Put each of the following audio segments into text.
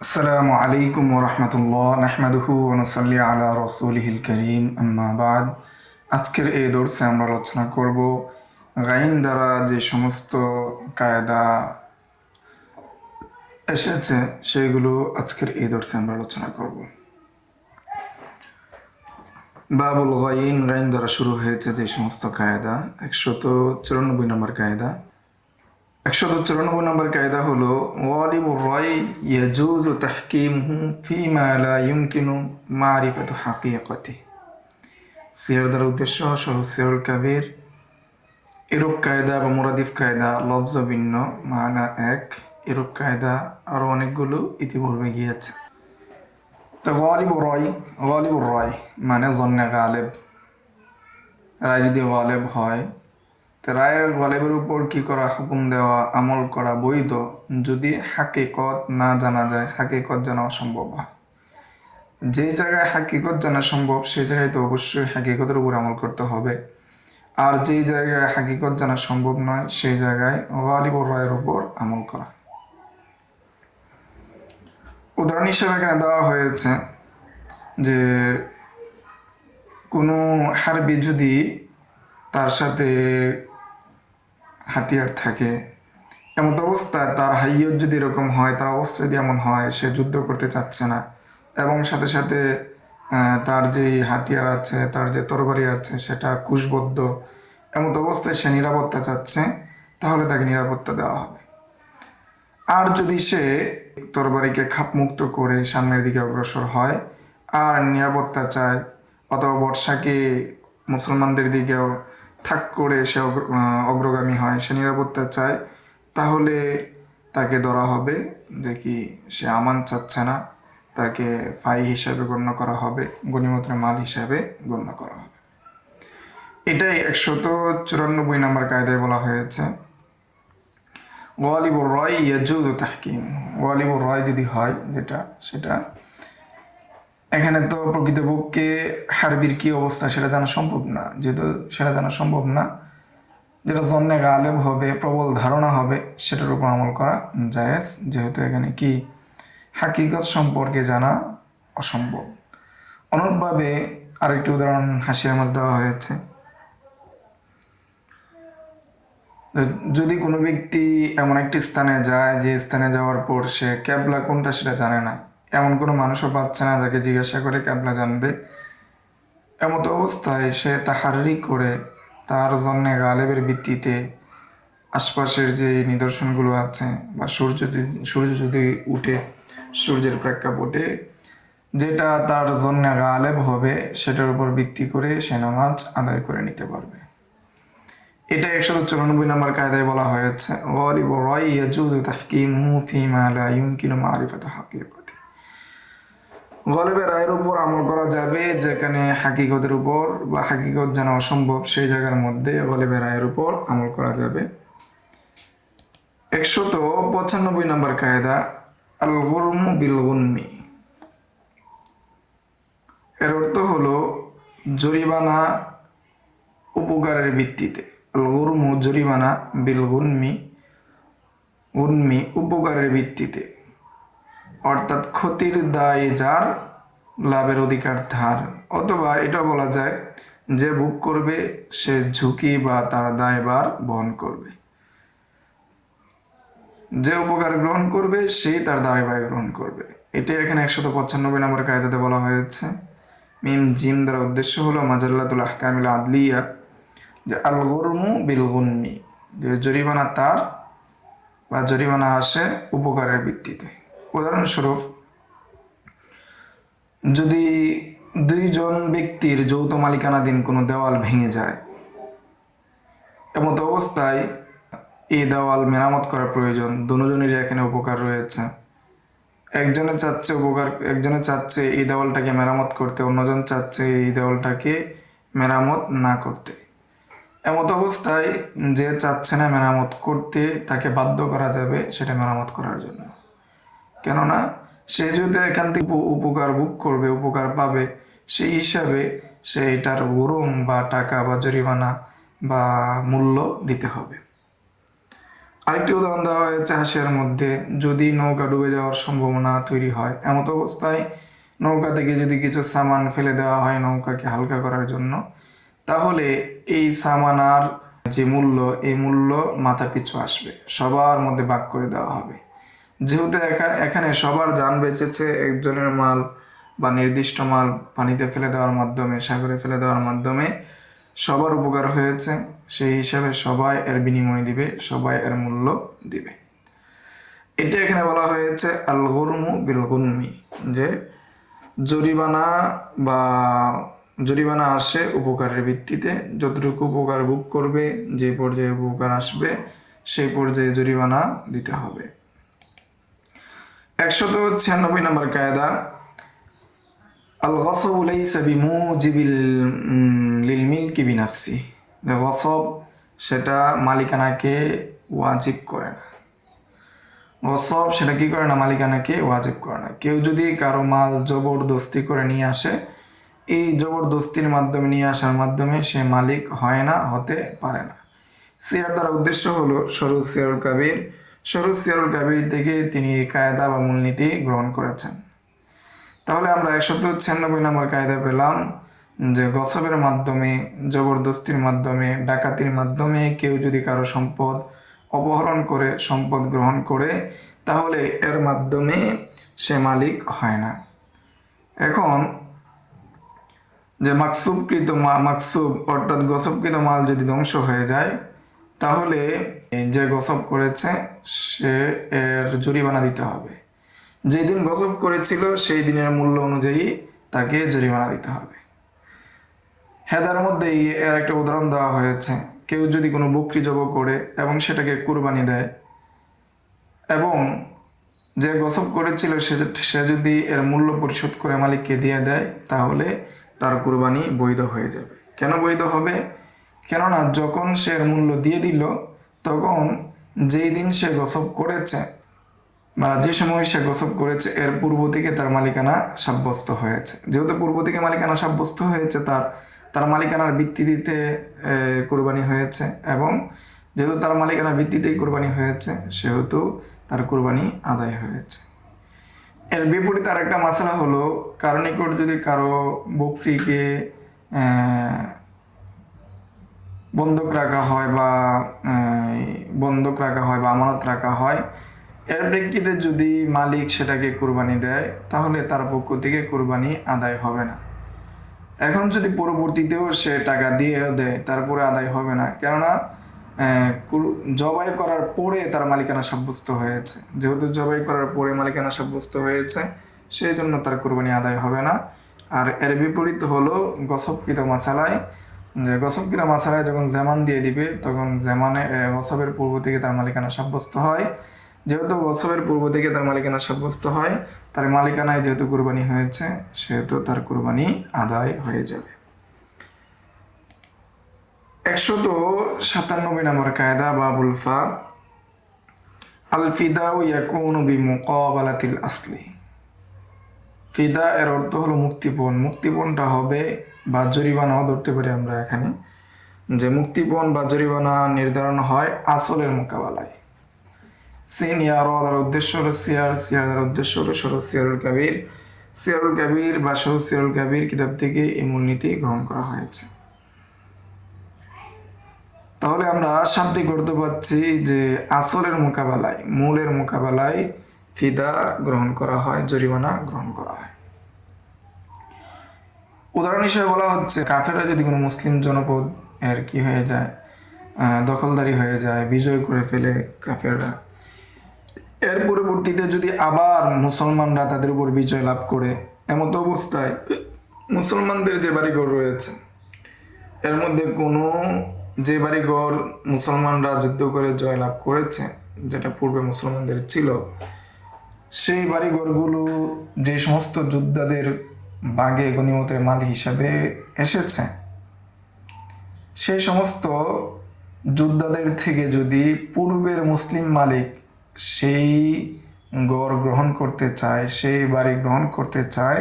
আসসালামু আলাইকুম ওরহমতুল্লাহ নাহমাদুহু ওয়া নুসাল্লি আলা রাসূলিহিল কারীম আম্মা বাদ। আজকের এই দর্সে আমরা আলোচনা করব গাইন দ্বারা যে সমস্ত কায়দা এসেছে সেগুলো আজকের এই দর্সে আমরা আলোচনা করব। বাবুল গাইন, গাইন দ্বারা শুরু হয়েছে যে সমস্ত কায়দা, 194 নম্বর কায়দা। 194 নম্বর কায়দা হলো গালিবুর রায় ইয়াজুজু তাহকিমহু ফিমা লা ইউমকিনু মারিফাতু হাকিকাতি। সিয়ার দ্বারা উদ্দেশ্য সহ সিয়ারুল কাবির। এরূপ কায়দা বা মুরাদিফ কায়দা লফজ ভিন্ন, মানা এক। এরূপ কায়দা আরও অনেকগুলো ইতিপূর্বে গিয়েছে। তো গালিবুর রায় মানে জন্নে গালেব। রায় যদি গালেব হয়, তো রায়ের গলেবের উপর কি করা, হুকুম দেওয়া, আমল করা বৈধ যদি হাকিকত না জানা যায়, হাকিকত জানা অসম্ভব হয়। যে জায়গায় হাকিকত জানা সম্ভব সেই জায়গায় তো অবশ্যই হাকিকতের উপর আমল করতে হবে। আর যে জায়গায় হাকিকত জানা সম্ভব নয় সেই জায়গায় গালিবুর রায়ের উপর আমল করা। উদাহরণ হিসেবে এখানে দেওয়া হয়েছে যে কোনো হারবি যদি তার সাথে হাতিয়ার থাকে, এমন অবস্থায় তার হাইয়ত যদি এরকম হয়, তার অবস্থা যদি এমন হয় সে যুদ্ধ করতে চাচ্ছে না এবং সাথে সাথে তার যে হাতিয়ার আছে, তার যে তরবারি আছে সেটা কুশবদ্ধ, এমন অবস্থায় সে নিরাপত্তা চাচ্ছে, তাহলে তাকে নিরাপত্তা দেওয়া হবে। আর যদি সে তরবারিকে খাপমুক্ত করে সামনের দিকে অগ্রসর হয় আর নিরাপত্তা চায়, অথবা বর্ষাকে মুসলমানদের দিকেও থাক করে সে অগ্রগামী হয়, সে নিরাপত্তা চায়, তাহলে তাকে ধরা হবে যে কি সে আমান চাচ্ছে না, তাকে ফাই হিসাবে গণ্য করা হবে, গনিমতের মাল হিসাবে গণ্য করা হবে। এটাই 194 নম্বর কায়দায় বলা হয়েছে গালিবুর রায় ইয়াজুজু তাহকিম। গালিবুর রায় যদি হয় যেটা, সেটা এখানে তো প্রকৃতপক্ষে হারবির কি অবস্থা সেটা জানা সম্ভব না। যেহেতু সেটা জানা সম্ভব না, যেটা জন্নে গালেব হবে, প্রবল ধারণা হবে, সেটার উপর আমল করা জায়েজ, যেহেতু এখানে কি হাকিকত সম্পর্কে জানা অসম্ভব। অনুরূপভাবে আরেকটি উদাহরণ হাসিয়ার মধ্যে দেওয়া হয়েছে, যদি কোনো ব্যক্তি এমন একটি স্থানে যায় যে স্থানে যাওয়ার পর সে ক্যাবলা কোনটা সেটা জানে না, এমন কোনো মানুষও পাচ্ছে না যাকে জিজ্ঞাসা করে ক্যাবলা জানবে, এমত অবস্থায় সে তাহারি করে তার জন্য গালেবের ভিত্তিতে আশপাশের যে নিদর্শনগুলো আছে বা সূর্য যদি উঠে, সূর্যের প্রেক্ষাপটে যেটা তার জন্য গালেব হবে সেটার উপর ভিত্তি করে সে নামাজ আদায় করে নিতে পারবে। এটা 194 নম্বর কায়দায় বলা হয়েছে গালিবুর রায় ইয়াজুজু তাহকিমহু ফিমা লা ইউমকিনু মারিফাতু হাকিকাতি। গলেবের রায়ের উপর আমল করা যাবে যেখানে হাকিকতের উপর বা হাকিকত জানা অসম্ভব, সেই জায়গার মধ্যে গলেবের রায়ের উপর আমল করা যাবে। 195 নম্বর কায়দা আল গুরমু বিল গুনমি। এর অর্থ হলো জরিমানা উপকারের ভিত্তিতে। আল গুরমু জরিমানা, বিল গুনমি গুনমি উপকারের ভিত্তিতে, অর্থাৎ ক্ষতির দায় যার, লাভের অধিকার ধার। অথবা এটা বলা যায় যে ভোগ করবে সে ঝুঁকি বা তার দায়ভার বহন করবে, যে উপকার গ্রহণ করবে সেই তার দায়ভার গ্রহণ করবে। এটি এখানে 195 নম্বর কায়দাতে বলা হয়েছে। মিম জিম দ্বারা উদ্দেশ্য হলো মাজাল্লাতুল আহকামিল আদলিয়া, যে আল গুরমু বিল গুনমি, যে জরিমানা তার বা জরিমানা আসে উপকারের ভিত্তিতে। উদাহরণস্বরূপ, যদি দুইজন ব্যক্তির যৌথ মালিকানাধীন কোনো দেওয়াল ভেঙে যায়, এমত অবস্থায় এই দেওয়াল মেরামত করা প্রয়োজন, দুজনেরই এখানে উপকার রয়েছে। একজনে চাচ্ছে এই দেওয়ালটাকে মেরামত করতে, অন্যজন চাচ্ছে এই দেওয়ালটাকে মেরামত না করতে। এমত অবস্থায় যে চাচ্ছে না মেরামত করতে তাকে বাধ্য করা যাবে সেটা মেরামত করার জন্য, কেননা সে যদি এখান থেকে উপকার ভোগ করবে, উপকার পাবে, সেই হিসাবে সে এটার গরম বা টাকা বা জরিমানা বা মূল্য দিতে হবে। আরেকটি উদাহরণ দেওয়া হয়েছে হাসিয়ার মধ্যে, যদি নৌকা ডুবে যাওয়ার সম্ভাবনা তৈরি হয়, এমত অবস্থায় নৌকা থেকে যদি কিছু সামান ফেলে দেওয়া হয় নৌকাকে হালকা করার জন্য, তাহলে এই সামানার যে মূল্য, এই মূল্য মাথা পিছু আসবে, সবার মধ্যে ভাগ করে দেওয়া হবে। যেহেতু এখানে সবার যান বেঁচেছে, একজনের মাল বা নির্দিষ্ট মাল পানিতে ফেলে দেওয়ার মাধ্যমে, সাগরে ফেলে দেওয়ার মাধ্যমে সবার উপকার হয়েছে, সেই হিসাবে সবাই এর বিনিময় দিবে, সবাই এর মূল্য দিবে। এটা এখানে বলা হয়েছে আল গুরমু বিল গুনমি, যে জরিমানা বা জরিমানা আসে উপকারের ভিত্তিতে, যতটুকু উপকার ভোগ করবে, যে পর্যায়ে উপকার আসবে সেই পর্যায়ে জরিমানা দিতে হবে। 196 নম্বর কায়দা, আল গসব লাইসা বিমুজিবিল লিল মিলকি বিনাফসি। গসব সেটা মালিকানাকে ওয়াজিব করে না। গসব সেটা কি করে না? মালিকানাকে ওয়াজিব করে না। কেউ যদি কারো মাল জবরদস্তি করে নিয়ে আসে, এই জবরদস্তির মাধ্যমে নিয়ে আসার মাধ্যমে সে মালিক হয় না, হতে পারে না। সিয়ার দ্বারা উদ্দেশ্য হলো সরু সিয়ারুল কাবির। সরু সিয়ারুল কাবির থেকে তিনি এই কায়দা বা মূলনীতি গ্রহণ করেছেন। তাহলে আমরা 196 নম্বর কায়দা পেলাম যে গসবের মাধ্যমে, জবরদস্তির মাধ্যমে, ডাকাতির মাধ্যমে কেউ যদি কারো সম্পদ অপহরণ করে, সম্পদ গ্রহণ করে, তাহলে এর মাধ্যমে সে মালিক হয় না। এখন যে মাকসুব অর্থাৎ গসবকৃত মাল যদি ধ্বংস হয়ে যায়, তাহলে যে গসব করেছে সে এর জরিমানা দিতে হবে। যেদিন গসব করেছিল সেই দিনের মূল্য অনুযায়ী তাকে জরিমানা দিতে হবে। হেদার মধ্যেই এর একটা উদাহরণ দেওয়া হয়েছে, কেউ যদি কোনো বকরি জব করে এবং সেটাকে কুরবানি দেয়, এবং যে গসব করেছিল সে যদি এর মূল্য পরিশোধ করে মালিককে দিয়ে দেয়, তাহলে তার কুরবানি বৈধ হয়ে যাবে। কেন বৈধ হবে? কেননা যখন সে এর মূল্য দিয়ে দিল, তখন যেই দিন সে গসব করেছে বা যে সময় সে গসব করেছে এর পূর্ব থেকে তার মালিকানা সাব্যস্ত হয়েছে। যেহেতু পূর্ব থেকে মালিকানা সাব্যস্ত হয়েছে, তার মালিকানার ভিত্তিতে কুরবানি হয়েছে, এবং যেহেতু তার মালিকানার ভিত্তিতেই কুরবানি হয়েছে, সেহেতু তার কুরবানি আদায় হয়েছে। এর বিপরীতে আরেকটা মাসলা হলো, কারো নিকট যদি কারো বকরিকে বন্ধক রাখা হয় বা আমানত রাখা হয়, এর প্রেক্ষিতে যদি মালিক সেটাকে কুরবানি দেয়, তাহলে তার পক্ষ থেকে কুরবানি আদায় হবে না। এখন যদি পরবর্তীতেও সে টাকা দিয়েও দেয়, তারপরে আদায় হবে না, কেননা জবাই করার পরে তার মালিকানা সাব্যস্ত হয়েছে। যেহেতু জবাই করার পরে মালিকানা সাব্যস্ত হয়েছে, সেই জন্য তার কুরবানি আদায় হবে না। আর এর বিপরীত হলো গসবকৃত মাসালায়, যে গসবকৃত মাসালায় যখন জামান দিয়ে দিবে, তখন গসবের পূর্ব থেকে তার মালিকানা সাব্যস্ত হয়। যেহেতু গসবের পূর্ব থেকে তার মালিকানা সাব্যস্ত হয়, তার মালিকানায় যেহেতু কুরবানি হয়েছে, সেহেতু তার কুরবানি আদায় হয়ে যাবে। 197 নম্বর কায়দা, বাবুল ফা, আল ফিদাউ ইয়াকুনু বিমুকাবালাতিল আসলি। ফিদা এর অর্থ হলো মুক্তিপণ। মুক্তিপণটা হবে বা জরিমানাও ধরতে পারি আমরা এখানে, যে মুক্তিপণ বা জরিমানা নির্ধারণ হয় আসলের মোকাবেলায়। সিন ইয়ার দ্বারা উদ্দেশ্য হলো সিয়ার দ্বারা উদ্দেশ্য হলো সরু সিয়ারুল কাবির বা সরু সিয়ারুল কাবির কিতাব থেকে এই মূলনীতি গ্রহণ করা হয়েছে। তাহলে আমরা শাব্দিক অর্থ পাচ্ছি যে আসলের মোকাবেলায়, মূলের মোকাবেলায় ফিদা গ্রহণ করা হয়, জরিমানা গ্রহণ করা হয়। উদাহরণ হিসেবে বলা হচ্ছে, কাফেররা যদি কোনো মুসলিম জনপদ এর কি হয়ে যায়, দখলদারি হয়ে যায়, বিজয় করে ফেলে কাফেররা, এর পরবর্তীতে যদি আবার মুসলমানরা তাদের উপর বিজয় লাভ করে, এমত অবস্থায় মুসলমানদের যে বাড়িঘর রয়েছে, এর মধ্যে কোনো যে বাড়িঘর মুসলমানরা যুদ্ধ করে জয় লাভ করেছে, যেটা পূর্বে মুসলমানদের ছিল, সেই বাড়িঘরগুলো যে সমস্ত যোদ্ধাদের বাগে গনিমতের মাল হিসাবে এসেছে, সেই সমস্ত যোদ্ধাদের থেকে যদি পূর্বের মুসলিম মালিক সেই গড় গ্রহণ করতে চায়, সেই বাড়ি গ্রহণ করতে চায়,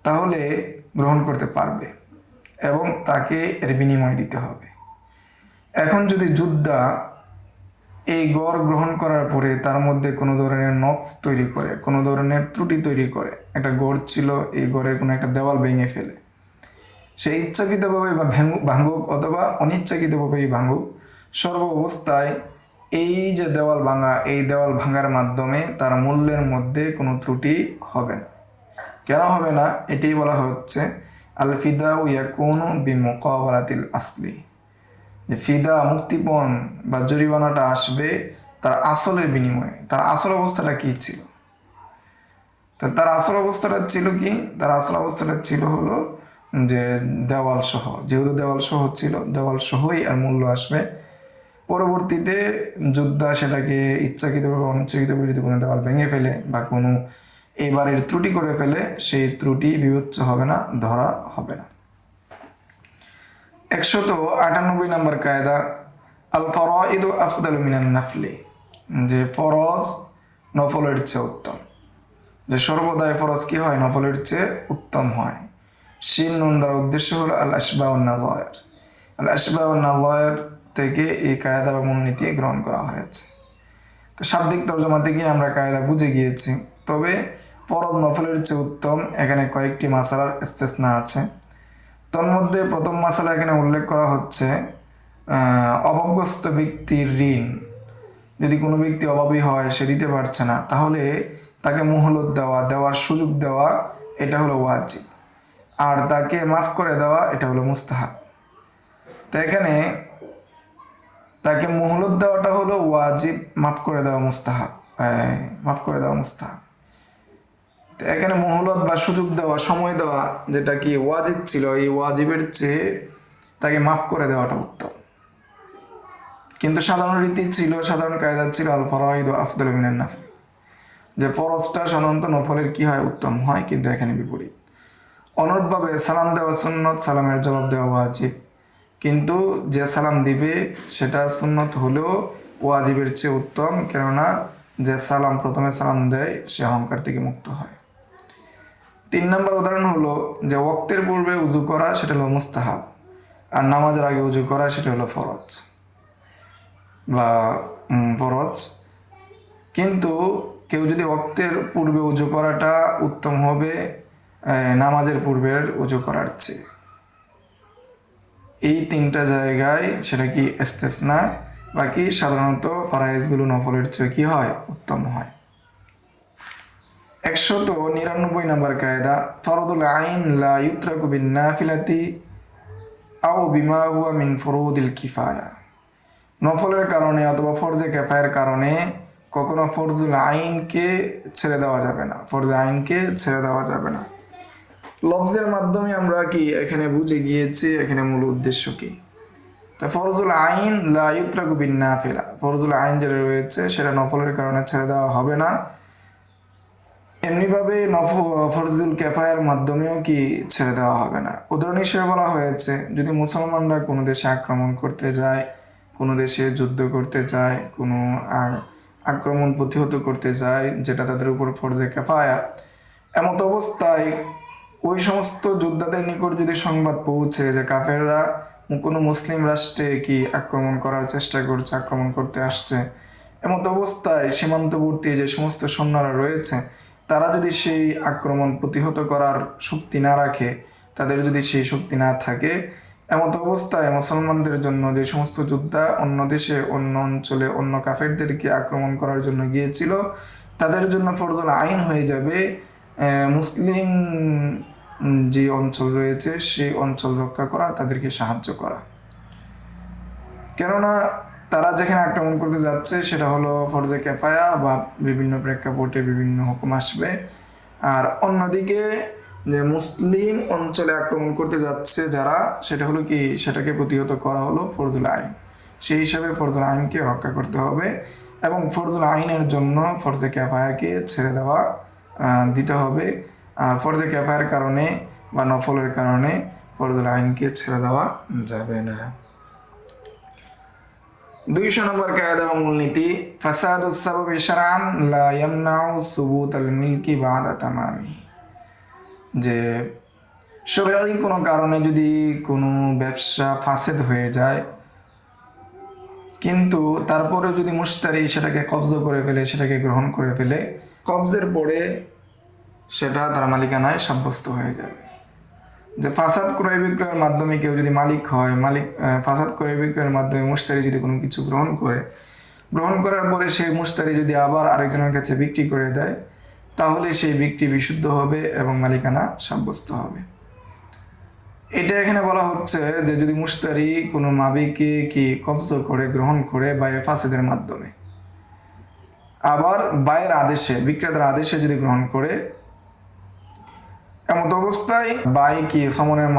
তাহলে গ্রহণ করতে পারবে এবং তাকে এর বিনিময় দিতে হবে। এখন যদি যোদ্ধা এই গড় গ্রহণ করার পরে তার মধ্যে কোনো ধরনের নকশ তৈরি করে, কোনো ধরনের ত্রুটি তৈরি করে, একটা গড় ছিল, এই গড়ের কোনো একটা দেওয়াল ভেঙে ফেলে, সে ইচ্ছাকৃতভাবে বা ভাঙুক অথবা অনিচ্ছাকৃতভাবেই ভাঙুক, সর্ব অবস্থায় এই যে দেওয়াল ভাঙা, এই দেওয়াল ভাঙার মাধ্যমে তার মূল্যের মধ্যে কোনো ত্রুটি হবে না। কেন হবে না? এটাই বলা হচ্ছে আল ফিদা ইয়াকুনু বিমুকাবালাতিল আসলি, যে ফিদা মুক্তিপণ বা জরিমানাটা আসবে তার আসলের বিনিময়ে। তার আসল অবস্থাটা কি ছিল? তার আসল অবস্থাটা ছিল কি? তার আসল অবস্থাটা ছিল হলো যে দেওয়াল সহ, যেহেতু দেওয়াল সহ ছিল, দেওয়াল সহই আর মূল্য আসবে। পরবর্তীতে যোদ্ধা সেটাকে ইচ্ছাকৃতভাবে অনিচ্ছাকৃতভাবে যদি কোনো দেওয়াল ভেঙে ফেলে বা কোনো এবারের ত্রুটি করে ফেলে, সেই ত্রুটি বিবেচ্য হবে না, ধরা হবে না। 198 নম্বর কায়দা আল ফরাইদু আফদালু মিনান নাফলি, যে ফরজ নফলের চেয়ে উত্তম, যে সর্বদাই ফরজ কি হয়? নফলের চেয়ে উত্তম হয়। শিন নুন দ্বারা উদ্দেশ্য হলো আল আশবা ওয়ান নাযায়ের। আল আশবা ওয়ান নাযায়ের থেকে এই কায়দা বা মূলনীতি গ্রহণ করা হয়েছে। তো শাব্দিক তর্জমা থেকে আমরা কায়দা বুঝে গিয়েছি। তবে ফরজ নফলের চেয়ে উত্তম, এখানে কয়েকটি মাসালার ইস্তেসনা আছে। তন্মধ্যে প্রথম মাসালা এখানে উল্লেখ করা হচ্ছে অভাবগ্রস্ত ব্যক্তির ঋণ, যদি কোনো ব্যক্তি অভাবী হয়, সে দিতে পারছে না, তাহলে তাকে মুহলত দেওয়ার সুযোগ দেওয়া, এটা হলো ওয়াজিব। আর তাকে মাফ করে দেওয়া, এটা হলো মুস্তাহাব। তো এখানে তাকে মুহলত দেওয়াটা হলো ওয়াজিব, মাফ করে দেওয়া মুস্তাহাব। মাফ করে দেওয়া মুস্তাহাব। তো এখানে মুহলত বা সুযোগ দেওয়া, সময় দেওয়া, যেটা কি ওয়াজিব ছিল, এই ওয়াজিবের চেয়ে তাকে মাফ করে দেওয়াটা উত্তম। কিন্তু সাধারণ রীতি ছিল, সাধারণ কায়দা ছিল আল ফরাইদু আফদালু মিনান নাফল, যে ফরজটা সাধারণত নফলের কি হয়? উত্তম হয়। কিন্তু এখানে বিপরীত। অনুরূপভাবে সালাম দেওয়া সুন্নত, সালামের জবাব দেওয়া ওয়াজিব, কিন্তু যে সালাম দিবে সেটা সুন্নত হলেও ওয়াজিবের চেয়ে উত্তম, কেননা যে সালাম প্রথমে সালাম দেয় সে অহংকার থেকে মুক্ত হয়। 3 নম্বর উদাহরণ হলো যে ওয়াক্তের পূর্বে উজু করা, সেটা হলো মুস্তাহাব, আর নামাজের আগে উজু করা, সেটা হলো ফরজ বা ফরজ। কিন্তু কেউ যদি ওয়াক্তের পূর্বে উজু করাটা উত্তম হবে নামাজের পূর্বের উজু করার চেয়ে। এই 3টা জায়গায় সেটা কি ইস্তেসনা, বাকি সাধারণত ফারাইজগুলো নফলের চেয়ে কি হয়? উত্তম হয়। 199 নম্বর কায়দা ফরদুল আইন লা ইউতরাকু বিন নাফিলাতি আও বিমা হুয়া মিন ফুরুদিল কিফায়া, নফলের কারণে অথবা ফরজে কিফায়ার কারণে কখনো ফরজুল আইনকে ছেড়ে দেওয়া যাবে না, ফরজে আইনকে ছেড়ে দেওয়া যাবে না। লফজের মাধ্যমে আমরা কি এখানে বুঝে গিয়েছি এখানে মূল উদ্দেশ্য কি। তা ফরজুল আইন লা ইউতরাকু বিন নাফিলা, ফরজুল আইন যেটা রয়েছে সেটা নফলের কারণে ছেড়ে দেওয়া হবে না। এমনিভাবে ফরজুল কিফায়ার মাধ্যমেও কি ছেড়ে দেওয়া হবে না। উদাহরণ হিসেবে বলা হয়েছে, যদি মুসলমানরা কোনো দেশে আক্রমণ করতে যায়, কোনো দেশে যুদ্ধ করতে যায়, কোনো আক্রমণ প্রতিহত করতে যায়, যেটা তাদের উপর ফরজে কিফায়া, এমত অবস্থায় ওই সমস্ত যোদ্ধাদের নিকট যদি সংবাদ পৌঁছে যে কাফেররা কোনো মুসলিম রাষ্ট্রে কি আক্রমণ করার চেষ্টা করছে, আক্রমণ করতে আসছে, এমত অবস্থায় সীমান্তবর্তী যে সমস্ত সৈন্যরা রয়েছে, তারা যদি সেই আক্রমণ প্রতিহত করার শক্তি না রাখে, তাদের যদি সেই শক্তি না থাকে, এমত অবস্থায় মুসলমানদের জন্য যে সমস্ত যোদ্ধা অন্য দেশে, অন্য অঞ্চলে, অন্য কাফেরদেরকে আক্রমণ করার জন্য গিয়েছিল, তাদের জন্য ফরজুল আইন হয়ে যাবে মুসলিম যে অঞ্চল রয়েছে সেই অঞ্চল রক্ষা করা, তাদেরকে সাহায্য করা। কেননা তারা যেখানে আক্রমণ করতে যাচ্ছে সেটা হলো ফরজে কিফায়া বা বিভিন্ন প্রেক্ষাপটে বিভিন্ন হুকুম আসবে। আর অন্যদিকে যে মুসলিম অঞ্চলে আক্রমণ করতে যাচ্ছে যারা, সেটা হলো কি, সেটাকে প্রতিহত করা হলো ফরজুল আইন। সেই হিসাবে ফরজুল আইনকে রক্ষা করতে হবে এবং ফরজুল আইনের জন্য ফরজে কিফায়াকে ছেড়ে দেওয়া দিতে হবে। আর ফরজে কিফায়ার কারণে বা নফলের কারণে ফরজুল আইনকে ছেড়ে দেওয়া যাবে না। 200 নম্বর কায়দা ও মূলনীতি ফাসাদুস সাবাবি শারআন লা ইয়ামনাউ সুবুতাল মিলকি বাদা তামামি, যে শরঈ কোনো কারণে যদি কোনো ব্যবসা ফাসেদ হয়ে যায়, কিন্তু তারপরে যদি মুশতারি সেটাকে কবজা করে ফেলে, সেটাকে গ্রহণ করে ফেলে, কবজের পরে সেটা তার মালিকানায় সাব্যস্ত হয়ে যাবে। যে ফাসাদ ক্রয় বিক্রয়ের মাধ্যমে কেউ যদি মালিক হয়, ফাসাদ ক্রয় বিক্রয়ের মাধ্যমে মুশতারি যদি কোনো কিছু গ্রহণ করার পরে সেই মুশতারি যদি আবার আরেকজনের কাছে বিক্রি করে দেয়, তাহলে সেই বিক্রি বিশুদ্ধ হবে এবং মালিকানা সাব্যস্ত হবে। এটা এখানে বলা হচ্ছে যে যদি মুশতারি কোনো মাবিকে কি কবজা করে গ্রহণ করে বায়ে ফাসিদের মাধ্যমে, আবার বায়ের আদেশে, বিক্রেতার আদেশে যদি গ্রহণ করে, এমত অবস্থায় বাই কি সমনের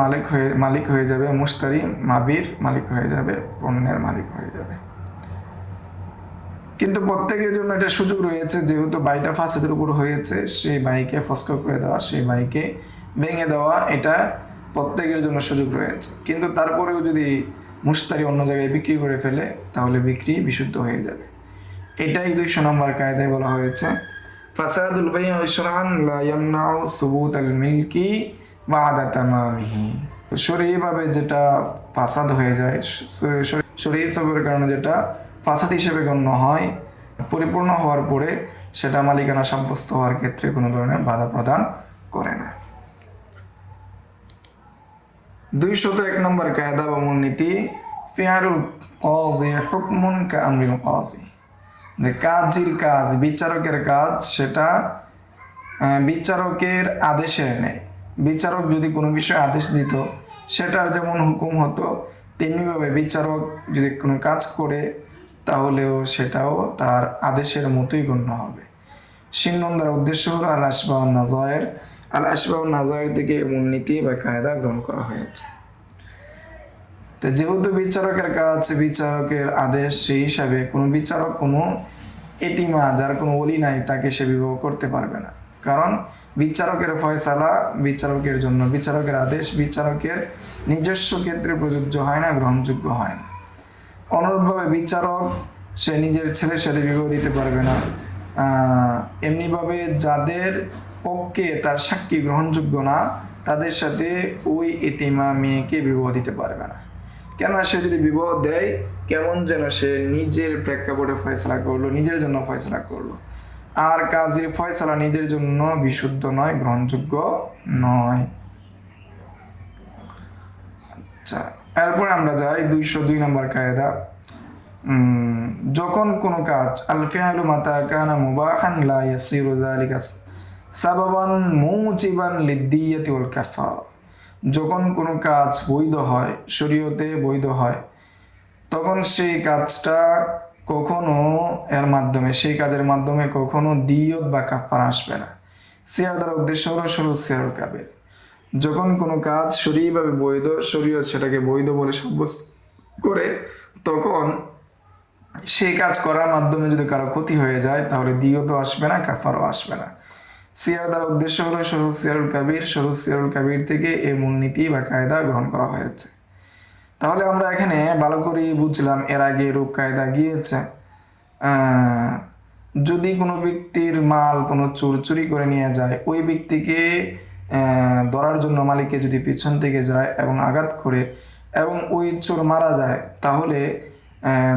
মালিক হয়ে যাবে, মুশতারি মাবির মালিক হয়ে যাবে, পণ্যের মালিক হয়ে যাবে। কিন্তু প্রত্যেকের জন্য এটা সুযোগ রয়েছে, যেহেতু বাইটা ফাসিদের উপর হয়েছে, সেই বাইকে ফসকা করে দেওয়া, সেই বাইকে ভেঙে দেওয়া, এটা প্রত্যেকের জন্য সুযোগ রয়েছে। কিন্তু তারপরেও যদি মুশতারি অন্য জায়গায় বিক্রি করে ফেলে, তাহলে বিক্রি বিশুদ্ধ হয়ে যাবে। এটাই 200 নম্বর কায়দায় বলা হয়েছে ফাসাদুল বাই'i শারআন লা ইয়ামনাউ সুবুতাল মিলকি বা'দা তামামিহি। শরীয়ভাবে যেটা ফাসাদ হয়ে যায়, শরীয়ত সবের কারণে যেটা ফাসাদ হিসেবে গণ্য হয়, পরিপূর্ণ হওয়ার পরে সেটা মালিকানা সাব্যস্ত হওয়ার ক্ষেত্রে কোনো ধরনের বাধা প্রদান করে না। 201 নম্বর কায়দা বা মূলনীতি ফিআলুল কাযী হুকমুন কাআমরিল কাযী। যে কাজীর কাজ, বিচারকের কাজ, সেটা বিচারকের আদেশের নেই। বিচারক যদি কোনো বিষয়ে আদেশ দিত, সেটার যেমন হুকুম হতো, তেমনিভাবে বিচারক যদি কোনো কাজ করে, তাহলেও সেটাও তার আদেশের মতোই গণ্য হবে। দ্বারা উদ্দেশ্য হলো আল আশবাউন নাযায়ের। আল আশবাউন নাযায়ের থেকে মূলনীতি বা কায়দা গ্রহণ করা হয়েছে। তো যেহেতু বিচারকের কাজ, বিচারকের আদেশ, সেই হিসাবে কোনো বিচারক কোনো এতিমা, যার কোনো ওলি নাই, তাকে সে বিবাহ করতে পারবে না। কারণ বিচারকের ফয়সালা বিচারকের জন্য, বিচারকের আদেশ বিচারকের নিজস্ব ক্ষেত্রে প্রযোজ্য হয় না, গ্রহণযোগ্য হয় না। অনুরূপভাবে বিচারক সে নিজের ছেলের সাথে বিবাহ দিতে পারবে না। এমনিভাবে যাদের পক্ষে তার সাক্ষী গ্রহণযোগ্য না, তাদের সাথে ওই এতিমা মেয়েকে বিবাহ দিতে পারবে না। কেননা সে যদি বিবাহ দেয়, কেমন যেন সে নিজের প্রেক্ষাপটে ফয়সালা করলো, নিজের জন্য ফয়সালা করলো। আর কাজীর ফয়সালা নিজের জন্য বিশুদ্ধ নয়, গ্রহণযোগ্য নয়। আচ্ছা, এরপর আমরা যাই 202 নম্বর কায়দা। যখন কোনো কাজ আল ফিআলু মাতা কানা মুবাহান লা ইয়াসিরু যালিকা সাবাবান মুজিবান লিদ্দিয়াতি ওয়াল কাফারা। যখন কোনো কাজ বৈধ হয়, শরীয়তে বৈধ হয়, তখন সেই কাজটা কখনো সেই কাজের মাধ্যমে কখনো দিয়ত বা কাফারা আসবে না। সিয়ার দ্বারা উদ্দেশ্য হলো শুরুত সিয়ারুল কাবির। যখন কোনো কাজ শরীয়ভাবে বৈধ, শরীয়ত সেটাকে বৈধ বলে সাব্যস্ত করে, তখন সেই কাজ করার মাধ্যমে যদি কারো ক্ষতি হয়ে যায়, তাহলে দিয়তও আসবে না, কাফারও আসবে না। সিয়ার দ্বারা উদ্দেশ্য হলো শুরুত সিয়ারুল কাবির। শুরুত সিয়ারুল কাবির থেকে এই মূলনীতি বা কায়দা গ্রহণ করা হয়েছে। তাহলে আমরা এখানে ভালো করে বুঝলাম, এর আগে রূপ কায়দা গিয়েছে। যদি কোনো ব্যক্তির মাল কোনো চোর চুরি করে নিয়ে যায়, ওই ব্যক্তিকে ধরার জন্য মালিকে যদি পিছন থেকে যায় এবং আঘাত করে এবং ওই চোর মারা যায়, তাহলে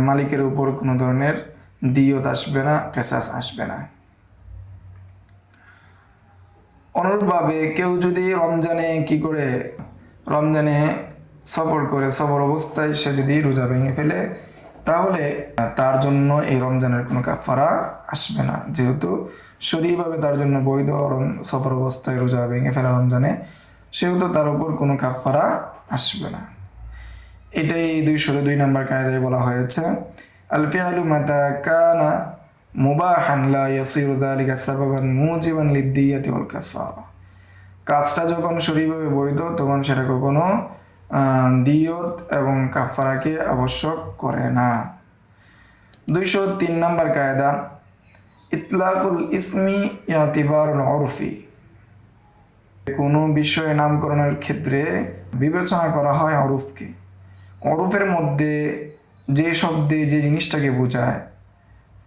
মালিকের উপর কোনো ধরনের দিয়ত আসবে না, কেসাস আসবে না। অনুরূপভাবে কেউ যদি রমজানে সফর করে, সফর অবস্থায় সে যদি রোজা ভেঙে ফেলে, তাহলে তার জন্য এই রমজানের কোনো কাফারা আসবে না। যেহেতু শরীরভাবে তার জন্য বৈধ সফর অবস্থায় রোজা ভেঙে ফেলা রমজানে, সেহেতু তার উপর কোনো কাফারা আসবে না। এটাই 202 নম্বর কায়দায় বলা হয়েছে আল ফিআলু মাতা কানা মুবাহান লা ইয়াসিরু যালিকা সাবাবান মুজিবান লিদ্দিয়াতি ওয়াল কাফারা। কাজটা যখন শরীরভাবে বৈধ, তখন সেটা কখনো দিয়ত এবং কাফারাকে আবশ্যক করে না। 203 নম্বর কায়দা ইতলাকুল ইসমি ইয়াতিবারুল উরফি। কোনো বিষয়ে নামকরণের ক্ষেত্রে বিবেচনা করা হয় অরুফকে। অরুফের মধ্যে যে শব্দে যে জিনিসটাকে বোঝায়,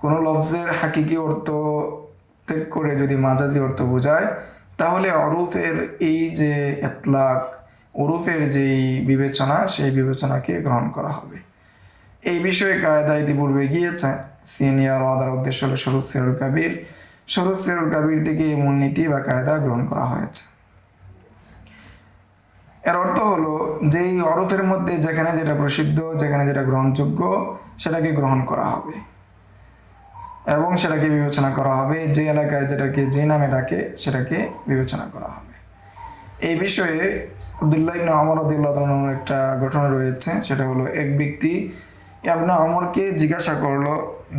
কোনো লফজের হাকিকি অর্থ ত্যাগ করে যদি মাজাজি অর্থ বোঝায়, তাহলে অরুফের এই যে ইতলাক, অরুফের যেই বিবেচনা, সেই বিবেচনাকে গ্রহণ করা হবে। এই বিষয়ে কায়দা ইতিপূর্বে গিয়েছে। সিনিয়র ওয়াদার উদ্দেশ্য হল শুরুজ সিরুল কাবির। শুরুজ সিরুল কাবির থেকে মূলনীতি বা কায়দা গ্রহণ করা হয়েছে। এর অর্থ হলো যেই হরফের মধ্যে যেখানে যেটা প্রসিদ্ধ, যেখানে যেটা গ্রহণযোগ্য, সেটাকে গ্রহণ করা হবে এবং সেটাকে বিবেচনা করা হবে। যে এলাকায় যেটাকে যে নামে ডাকে সেটাকে বিবেচনা করা হবে। এই বিষয়ে আব্দুল্লাহ ইবনে ওমর রাদিয়াল্লাহু তাআলা আনহুর একটা ঘটনা রয়েছে। সেটা হলো এক ব্যক্তি ইবনে ওমরকে জিজ্ঞাসা করলো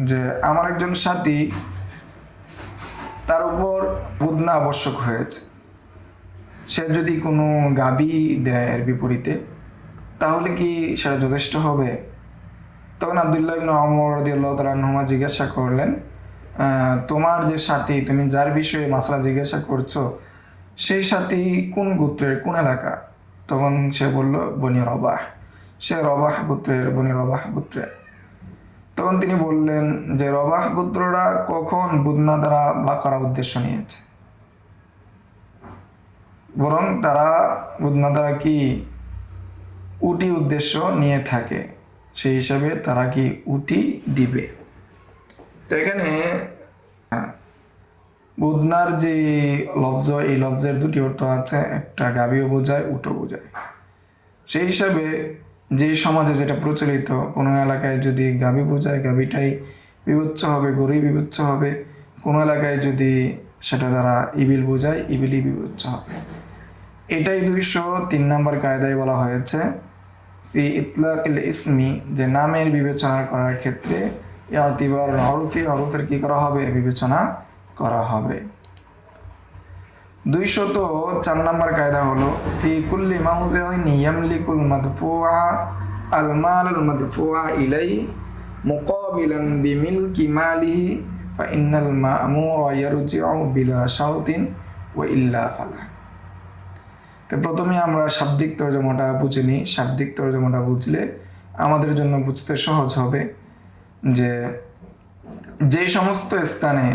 যে আমার একজন সাথী, তার উপর বুদনা আবশ্যক হয়েছে, সে যদি কোনো গাবি দেয় এর বিপরীতে, তাহলে কি সেটা যথেষ্ট হবে? তখন আব্দুল্লাহ ইবনে ওমর রাদিয়াল্লাহু তাআলা আনহুমা জিজ্ঞাসা করলেন, তোমার যে সাথী, তুমি যার বিষয়ে মাসলা জিজ্ঞাসা করছো, সেই সাথী কোন গোত্রের, কোন এলাকা? তখন সে বলল বনি রবাহ। সে রবাহ গোত্রের, বনি রবাহ গোত্রের। তখন তিনি বললেন যে রবাহ গোত্ররা কখন বুদনা দ্বারা বাকারা উদ্দেশ্য নিয়েছে? বরং তারা বুদনা দ্বারা কি উটি উদ্দেশ্য নিয়ে থাকে, সেই হিসাবে তারা কি উটি দিবে। তো এখানে বুদনার যে লফজ, এই লফজের দুটি অর্থ আছে, একটা গাবিও বোঝায়, উটও বোঝায়। সেই হিসাবে যে সমাজে যেটা প্রচলিত, কোনো এলাকায় যদি গাবি বোঝায়, গাবিটাই বিবেচ্য হবে, গরুই বিবেচ্য হবে। কোনো এলাকায় যদি সেটা দ্বারা ইবিল বোঝায়, ইবিলই বিবেচ্য হবে। এটাই 203 নম্বর কায়দায় বলা হয়েছে ফি ইতলাকিল ইসমি, যে নামের বিবেচনা করার ক্ষেত্রে ইয়াতিবার হরফি, হরফের কি করা হবে? বিবেচনা করা হবে। 204 নম্বর কায়দা হলো ফি কুল্লি মাউযিইন ইয়ামলিকুল মাদফুআ আল মাল আল মাদফুআ ইলাই মুকাবিলান বিমিলকি মালিহি ফা ইন্নাল মা'মুরা ইয়ারজিউ বিলা শারতিন ওয়া ইল্লা ফালা। তো প্রথমে আমরা শাব্দিক তরজমাটা বুঝে নিই। শাব্দিক তরজমাটা বুঝলে আমাদের জন্য বুঝতে সহজ হবে যে যে সমস্ত স্থানে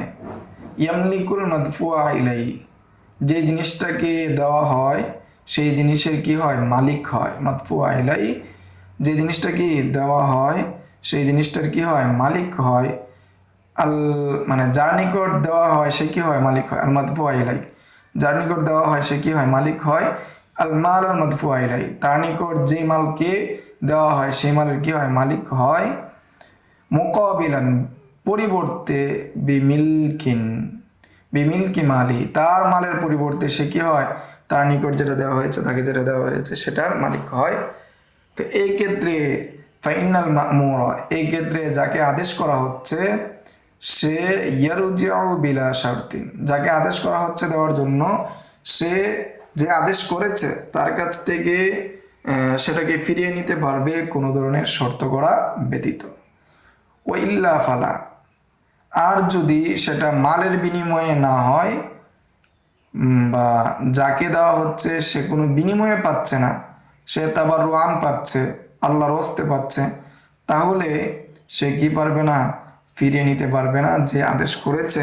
ইয়ামলিকুল মাদফুআ ইলাই, যে জিনিসটাকে দেওয়া হয় সেই জিনিসের কি হয়? মালিক হয়। মাদফুআ ইলাই, যে জিনিসটাকে দেওয়া হয় সেই জিনিসটার কি হয়? মালিক হয়। আল মানে যার নিকট দেওয়া হয় সে কি হয়? মালিক হয়। আল মাদফুআ ইলাই, যার নিকট দেওয়া হয় সে কি হয়? মালিক হয়। আল মাল আল মাদফুআ ইলাই, তার নিকট যে মালকে দেওয়া হয় সেই মালের কি হয়? মালিক হয়। মুকাবিলান, পরিবর্তে, বিমিলকিন, বিমিলকি মালি, তার মালের পরিবর্তে সে কি হয়? তার নিকট যেটা দেওয়া হয়েছে, তাকে যেটা দেওয়া হয়েছে সেটার মালিক হয়। তো এই ক্ষেত্রে ফাইনাল মা'মুর, এই ক্ষেত্রে যাকে আদেশ করা হচ্ছে সে ইয়ারজিউ বিলা শারতিন, যাকে আদেশ করা হচ্ছে দেওয়ার জন্য, সে যে আদেশ করেছে তার কাছ থেকে সেটাকে ফিরিয়ে নিতে পারবে কোনো ধরনের শর্ত করা ব্যতীত। ও ইল্লা ফালা, আর যদি সেটা মালের বিনিময়ে না হয় বা যাকে দেওয়া হচ্ছে সে কোনো বিনিময়ে পাচ্ছে না, সে তাবাররুআন পাচ্ছে, আল্লাহর হস্তে পাচ্ছে, তাহলে সে কি পারবে না? ফিরিয়ে নিতে পারবে না। যে আদেশ করেছে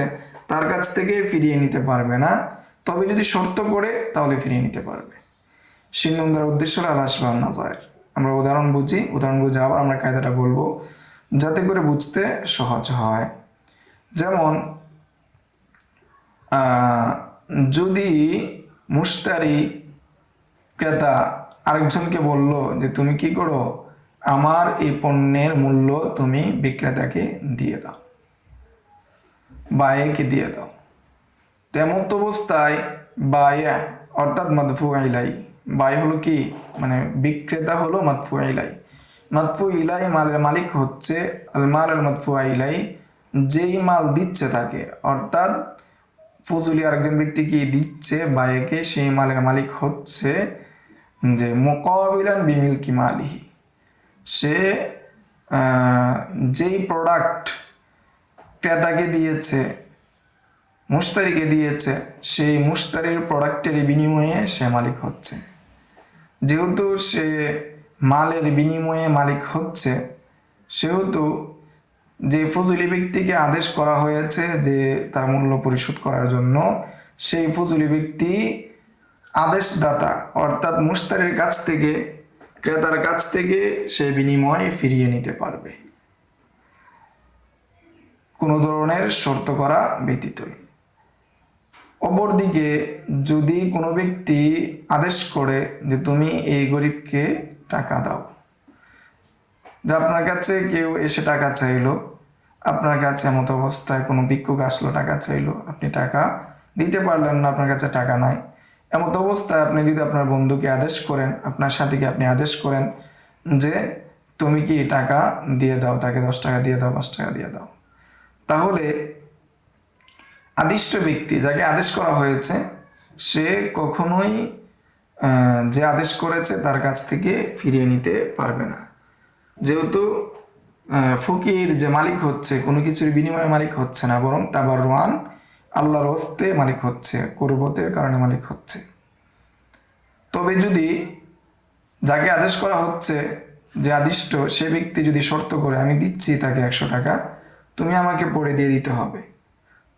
তার কাছ থেকে ফিরিয়ে নিতে পারবে না। তবে যদি শর্ত করে তাহলে ফিরিয়ে নিতে পারবে। শিন্নুন দ্বারা উদ্দেশ্য হলো আল আশবাহ নাযায়ের। আমরা উদাহরণ বুঝি, উদাহরণ বুঝে আবার আমরা কায়দাটা বলবো যাতে করে বুঝতে সহজ হয়। যেমন যদি মুশতারি, ক্রেতা আরেকজনকে বলল যে তুমি কি করো, আমার এই পণ্যের মূল্য তুমি বিক্রেতাকে দিয়ে দাও, বায়েকে দিয়ে দাও। তেমত অবস্থায় বায়া অর্থাৎ মাদফুআ ইলাই, বায় হলো কি? মানে বিক্রেতা হলো মাদফুআ ইলাই। মাদফু ইলাই মালের মালিক হচ্ছে আল মাল আল মাদফুআ ইলাই, যেই মাল দিচ্ছে তাকে, অর্থাৎ ফজলি আরেকজন ব্যক্তি কি দিচ্ছে বায়েকে, সেই মালের মালিক হচ্ছে যে মুকাবিলান বিমিলকি মালিহি, সে যেই প্রোডাক্ট ক্রেতাকে দিয়েছে, মুশতারিকে দিয়েছে, সেই মুশতারির প্রোডাক্টের বিনিময়ে সে মালিক হচ্ছে। যেহেতু সে মালের বিনিময়ে মালিক হচ্ছে, সেহেতু যে ফজলি ব্যক্তিকে আদেশ করা হয়েছে যে তার মূল্য পরিশোধ করার জন্য, সেই ফজলি ব্যক্তি আদেশদাতা অর্থাৎ মুশতারির কাছ থেকে ক্রেতার কাছ থেকে সে বিনিময় ফিরিয়ে নিতে পারবে, কোনো ধরনের শর্ত করা ব্যতীতই। অপরদিকে যদি কোনো ব্যক্তি আদেশ করে যে তুমি এই গরিবকে টাকা দাও, যে আপনার কাছে কেউ এসে টাকা চাইলো, আপনার কাছে এমত অবস্থায় কোনো ভিক্ষুক আসলো টাকা চাইলো, আপনি টাকা দিতে পারলেন না, আপনার কাছে টাকা নাই, এমত অবস্থায় আপনি যদি আপনার বন্ধুকে আদেশ করেন, আপনার সাথীকে আপনি আদেশ করেন যে তুমি কি টাকা দিয়ে দাও, তাকে 10 টাকা দিয়ে দাও, 5 টাকা দিয়ে দাও, তাহলে আদিষ্ট ব্যক্তি যাকে আদেশ করা হয়েছে সে কখনোই যে আদেশ করেছে তার কাছ থেকে ফিরিয়ে নিতে পারবে না। যেহেতু ফকির যে মালিক হচ্ছে, কোনো কিছুর বিনিময়ে মালিক হচ্ছে না, বরং তাবাররুআন আল্লাহর হস্তে মালিক হচ্ছে, কুরবতের কারণে মালিক হচ্ছে। তবে যদি যাকে আদেশ করা হচ্ছে, যে আদিষ্ট, সে ব্যক্তি যদি শর্ত করে আমি দিচ্ছি তাকে 100 টাকা, তুমি আমাকে পড়ে দিয়ে দিতে হবে,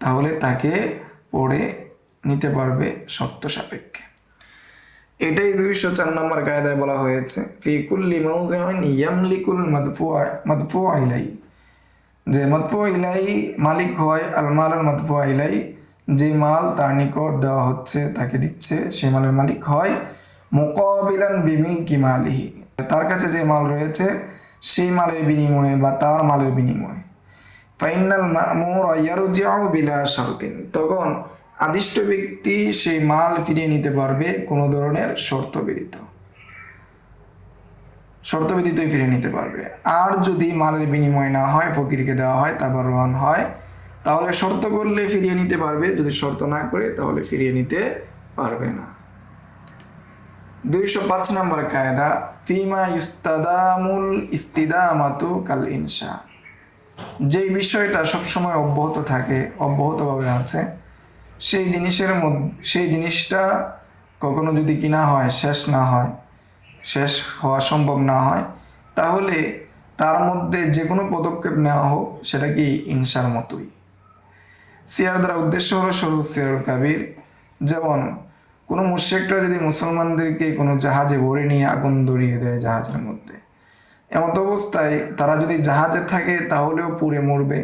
তাহলে তাকে পড়ে নিতে পারবে শর্ত সাপেক্ষে। এটাই 204 নম্বর কায়দায় বলা হয়েছে ফি কুল্লি মাউযি'ইন ইয়ামলিকুল মাদফু'আ ইলাইহি, যে মাদফু'আ ইলাইহি মালিক হয় আল মালুল মাদফু'আ ইলাইহি, যে মাল তার নিকট দেওয়া হচ্ছে, তাকে দিচ্ছে, সেই মালের মালিক হয় মুকাবিলান বিমিলকি মালিহি, তার কাছে যে মাল রয়েছে সেই মালের বিনিময়ে বা তার মালের বিনিময়ে। ফাইনাল মা'মুর ইয়ারজি'উ বিলা শারতিন, তখন আদিষ্ট ব্যক্তি সেই মাল ফিরিয়ে নিতে পারবে কোনো ধরনের শর্ত ব্যতীতই ফিরিয়ে নিতে পারবে। আর যদি মালের বিনিময় না হয়, ফকিরকে দেওয়া হয়, তাবাররুআন হয়, তাহলে শর্ত করলে ফিরিয়ে নিতে পারবে, যদি শর্ত না করে তাহলে ফিরিয়ে নিতে পারবে না। 205 নম্বর কায়দা ফিমা ইস্তাদামুল ইস্তিদামাতু কাল ইনশা, যেই বিষয়টা সবসময় অব্যাহত থাকে, অব্যাহতভাবে আছে, সেই জিনিসটা কখনো যদি কিনা হয়, শেষ হওয়া সম্ভব না হয়, তাহলে তার মধ্যে যে কোনো পদক্ষেপ নেওয়া হোক সেটা কি ইনশার মতোই। সিয়ার দ্বারা উদ্দেশ্য হলো সরু সিয়ারুল কাবির, যেমন কোনো মুশরিকরা যদি মুসলমানদেরকে কোনো জাহাজে ভরে নিয়ে আগুন ধরিয়ে দেয় জাহাজের মধ্যে, এমত অবস্থায় তারা যদি জাহাজে থাকে তাহলেও পুড়ে মরবে,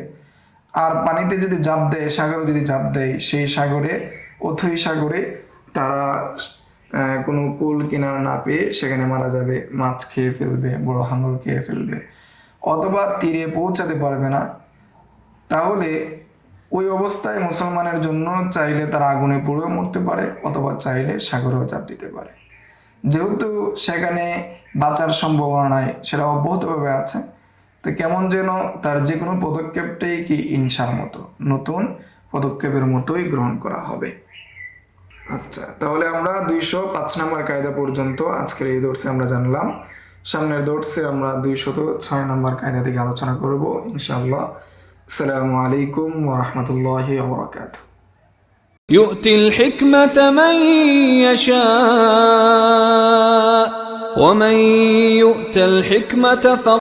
আর পানিতে যদি ঝাঁপ দেয়, সাগরে যদি ঝাঁপ দেয়, সেই সাগরে অথই সাগরে তারা কোনো কুল কিনারা না পেয়ে সেখানে মারা যাবে, মাছ খেয়ে ফেলবে, বড় হাঙর খেয়ে ফেলবে, অথবা তীরে পৌঁছাতে পারবে না। তাহলে ওই অবস্থায় মুসলমানের জন্য চাইলে তারা আগুনে পুড়েও মরতে পারে, অথবা চাইলে সাগরেও ঝাঁপ দিতে পারে। যেহেতু সেখানে বাঁচার সম্ভাবনা নাই, সেটা অব্যাহতভাবে আছে, তো কেমন যেন তার যে কোনো পদক্ষেপটাই কি ইনশার মতো, নতুন পদক্ষেপের মতোই গ্রহণ করা হবে। আচ্ছা, তাহলে আমরা 205 নম্বর কায়দা পর্যন্ত আজকের এই দর্সে আমরা জানলাম। সামনের দর্সে আমরা 206 নম্বর কায়দা থেকে আলোচনা করব ইনশাআল্লাহ। আসসালামু আলাইকুম ওয়া রাহমাতুল্লাহি ওয়া বারাকাতুহু। يؤتي الحكمة من يشاء ومن يؤت الحكمة